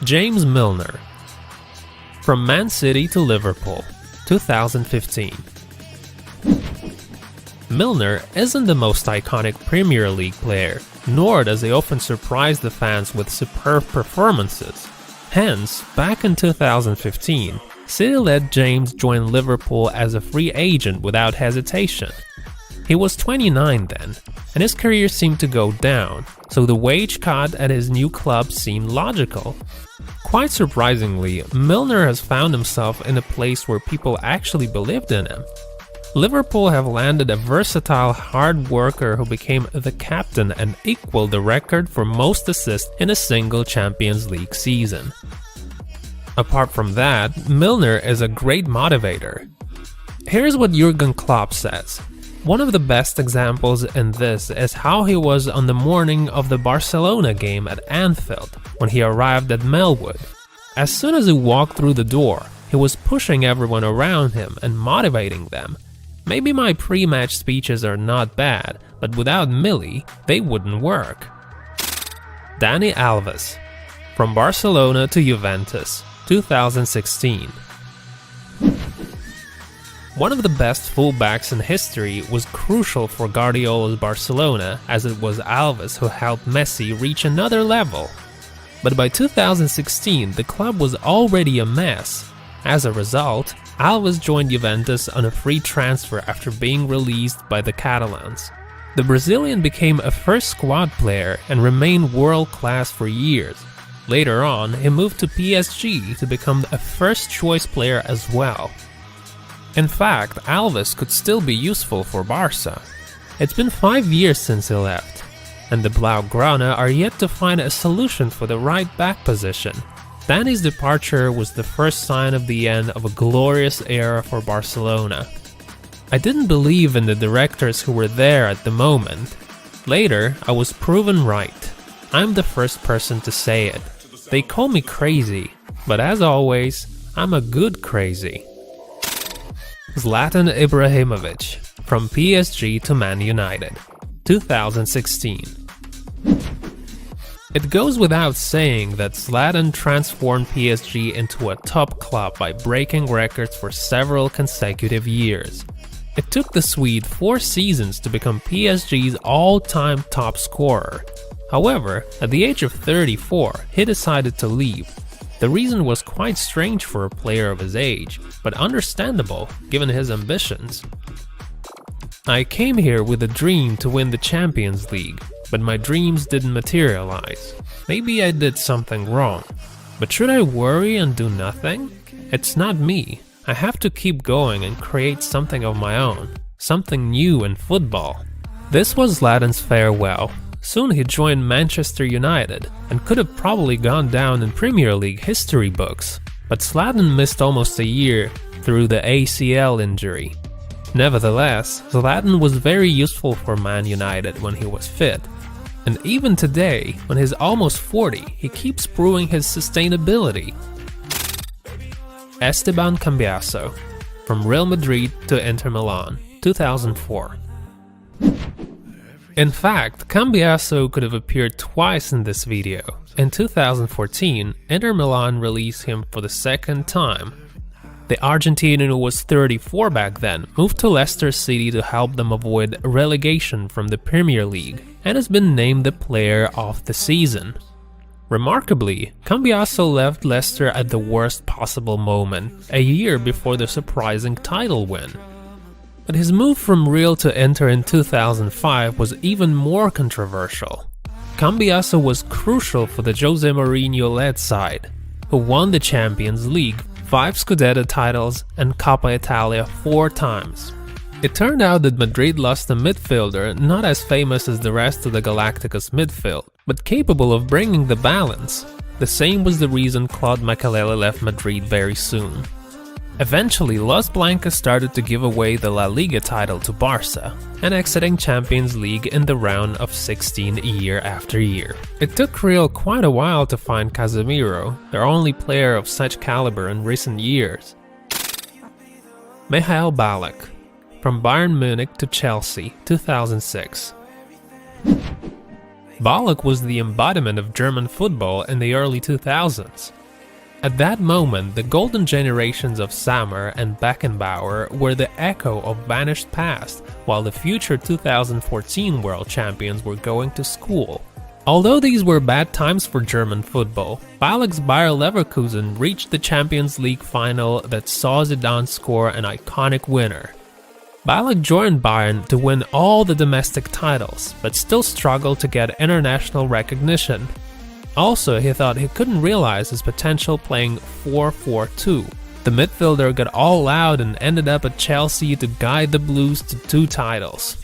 James Milner. From Man City to Liverpool, 2015. Milner isn't the most iconic Premier League player, nor does he often surprise the fans with superb performances. Hence, back in 2015, City-led James joined Liverpool as a free agent without hesitation. He was 29 then, and his career seemed to go down, so the wage cut at his new club seemed logical. Quite surprisingly, Milner has found himself in a place where people actually believed in him. Liverpool have landed a versatile hard worker who became the captain and equaled the record for most assists in a single Champions League season. Apart from that, Milner is a great motivator. Here's what Jurgen Klopp says. One of the best examples in this is how he was on the morning of the Barcelona game at Anfield, when he arrived at Melwood. As soon as he walked through the door, he was pushing everyone around him and motivating them. Maybe my pre-match speeches are not bad, but without Millie, they wouldn't work. Dani Alves. From Barcelona to Juventus, 2016. One of the best fullbacks in history was crucial for Guardiola's Barcelona, as it was Alves who helped Messi reach another level. But by 2016, the club was already a mess. As a result, Alves joined Juventus on a free transfer after being released by the Catalans. The Brazilian became a first squad player and remained world-class for years. Later on, he moved to PSG to become a first-choice player as well. In fact, Alves could still be useful for Barca. It's been 5 years since he left, and the Blaugrana are yet to find a solution for the right back position. Dani's departure was the first sign of the end of a glorious era for Barcelona. I didn't believe in the directors who were there at the moment. Later, I was proven right. I'm the first person to say it. They call me crazy, but as always, I'm a good crazy. Zlatan Ibrahimovic. From PSG to Man United, 2016. It goes without saying that Zlatan transformed PSG into a top club by breaking records for several consecutive years. It took the Swede 4 seasons to become PSG's all-time top scorer. However, at the age of 34, he decided to leave. The reason was quite strange for a player of his age, but understandable given his ambitions. I came here with a dream to win the Champions League, but my dreams didn't materialize. Maybe I did something wrong. But should I worry and do nothing? It's not me. I have to keep going and create something of my own, something new in football. This was Zlatan's farewell. Soon he joined Manchester United and could have probably gone down in Premier League history books, but Zlatan missed almost a year through the ACL injury. Nevertheless, Zlatan was very useful for Man United when he was fit. And even today, when he's almost 40, he keeps proving his sustainability. Esteban Cambiasso. From Real Madrid to Inter Milan, 2004. In fact, Cambiasso could have appeared twice in this video. In 2014, Inter Milan released him for the second time. The Argentinian, who was 34 back then, moved to Leicester City to help them avoid relegation from the Premier League, and has been named the Player of the Season. Remarkably, Cambiasso left Leicester at the worst possible moment, a year before the surprising title win. But his move from Real to Inter in 2005 was even more controversial. Cambiasso was crucial for the Jose Mourinho-led side, who won the Champions League, 5 Scudetto titles, and Coppa Italia 4 times. It turned out that Madrid lost a midfielder not as famous as the rest of the Galacticos midfield, but capable of bringing the balance. The same was the reason Claude Makélélé left Madrid very soon. Eventually, Los Blancos started to give away the La Liga title to Barca, and exiting Champions League in the round of 16 year after year. It took Real quite a while to find Casemiro, their only player of such caliber in recent years. Michael Ballack. From Bayern Munich to Chelsea, 2006. Ballack was the embodiment of German football in the early 2000s. At that moment, the golden generations of Sammer and Beckenbauer were the echo of vanished past, while the future 2014 world champions were going to school. Although these were bad times for German football, Ballack's Bayer Leverkusen reached the Champions League final that saw Zidane score an iconic winner. Ballack joined Bayern to win all the domestic titles, but still struggled to get international recognition. Also, he thought he couldn't realize his potential playing 4-4-2. The midfielder got all out and ended up at Chelsea to guide the Blues to 2 titles.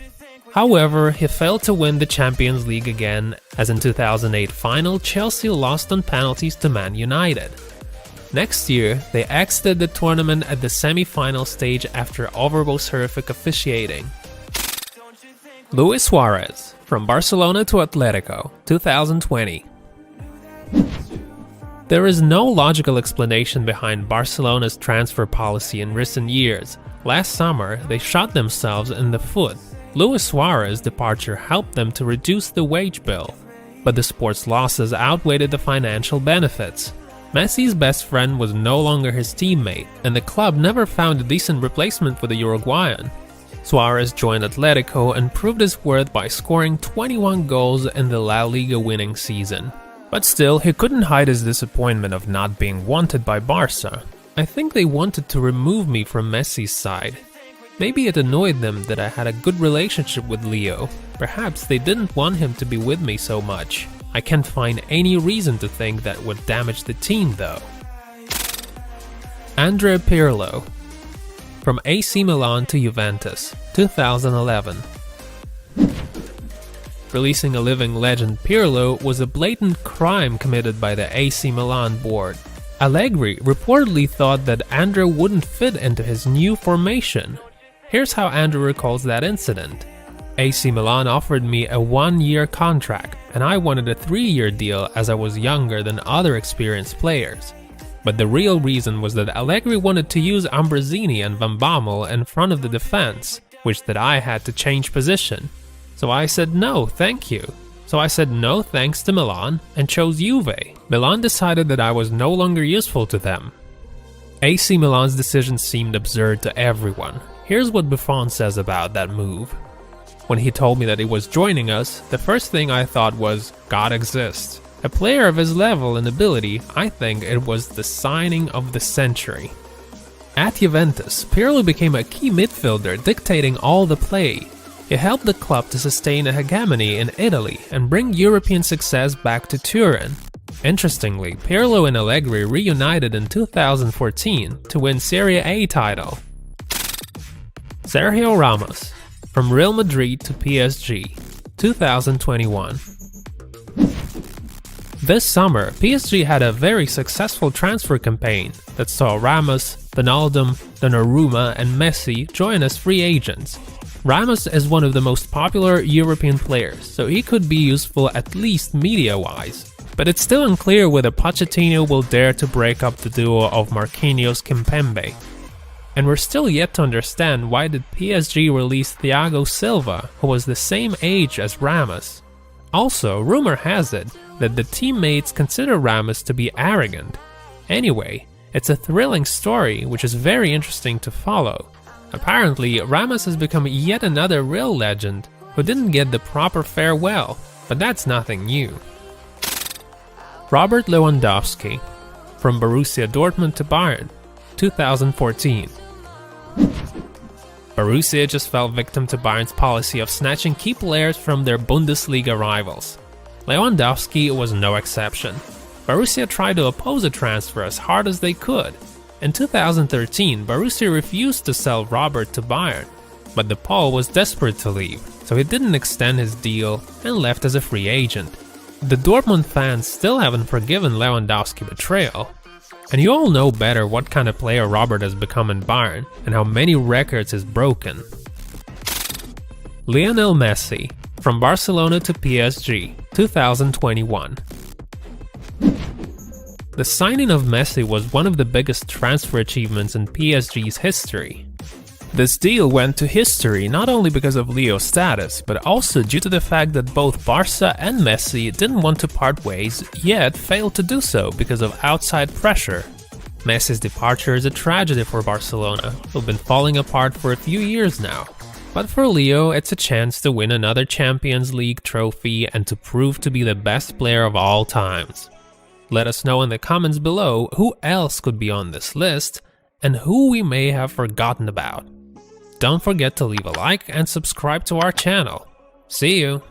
However, he failed to win the Champions League again, as in 2008 final Chelsea lost on penalties to Man United. Next year, they exited the tournament at the semi-final stage after Overbo's horrific officiating. Luis Suarez, from Barcelona to Atletico, 2020. There is no logical explanation behind Barcelona's transfer policy in recent years. Last summer, they shot themselves in the foot. Luis Suarez's departure helped them to reduce the wage bill, but the sports losses outweighed the financial benefits. Messi's best friend was no longer his teammate, and the club never found a decent replacement for the Uruguayan. Suarez joined Atletico and proved his worth by scoring 21 goals in the La Liga winning season. But still, he couldn't hide his disappointment of not being wanted by Barca. I think they wanted to remove me from Messi's side. Maybe it annoyed them that I had a good relationship with Leo. Perhaps they didn't want him to be with me so much. I can't find any reason to think that would damage the team though. Andrea Pirlo, from AC Milan to Juventus, 2011. Releasing a living legend, Pirlo was a blatant crime committed by the AC Milan board. Allegri reportedly thought that Andrea wouldn't fit into his new formation. Here's how Andrea recalls that incident. AC Milan offered me a 1-year contract, and I wanted a 3-year deal as I was younger than other experienced players. But the real reason was that Allegri wanted to use Ambrosini and Van Bommel in front of the defense, which that I had to change position. So I said no, thank you. So I said no thanks to Milan and chose Juve. Milan decided that I was no longer useful to them. AC Milan's decision seemed absurd to everyone. Here's what Buffon says about that move. When he told me that he was joining us, the first thing I thought was, God exists. A player of his level and ability, I think it was the signing of the century. At Juventus, Pirlo became a key midfielder dictating all the play. He helped the club to sustain a hegemony in Italy and bring European success back to Turin. Interestingly, Pirlo and Allegri reunited in 2014 to win Serie A title. Sergio Ramos, from Real Madrid to PSG, 2021. This summer, PSG had a very successful transfer campaign that saw Ramos, Wijnaldum, Donnarumma and Messi join as free agents. Ramos is one of the most popular European players, so he could be useful at least media-wise. But it's still unclear whether Pochettino will dare to break up the duo of Marquinhos-Kimpembe. And we're still yet to understand why did PSG release Thiago Silva, who was the same age as Ramos. Also, rumor has it that the teammates consider Ramos to be arrogant. Anyway, it's a thrilling story which is very interesting to follow. Apparently, Ramos has become yet another real legend who didn't get the proper farewell, but that's nothing new. Robert Lewandowski, from Borussia Dortmund to Bayern, 2014. Borussia just fell victim to Bayern's policy of snatching key players from their Bundesliga rivals. Lewandowski was no exception. Borussia tried to oppose a transfer as hard as they could. In 2013, Borussia refused to sell Robert to Bayern, but the Pole was desperate to leave, so he didn't extend his deal and left as a free agent. The Dortmund fans still haven't forgiven Lewandowski's betrayal. And you all know better what kind of player Robert has become in Bayern and how many records he's broken. Lionel Messi, from Barcelona to PSG, 2021. The signing of Messi was one of the biggest transfer achievements in PSG's history. This deal went to history not only because of Leo's status, but also due to the fact that both Barca and Messi didn't want to part ways, yet failed to do so because of outside pressure. Messi's departure is a tragedy for Barcelona, who've been falling apart for a few years now. But for Leo, it's a chance to win another Champions League trophy and to prove to be the best player of all times. Let us know in the comments below who else could be on this list and who we may have forgotten about. Don't forget to leave a like and subscribe to our channel. See you!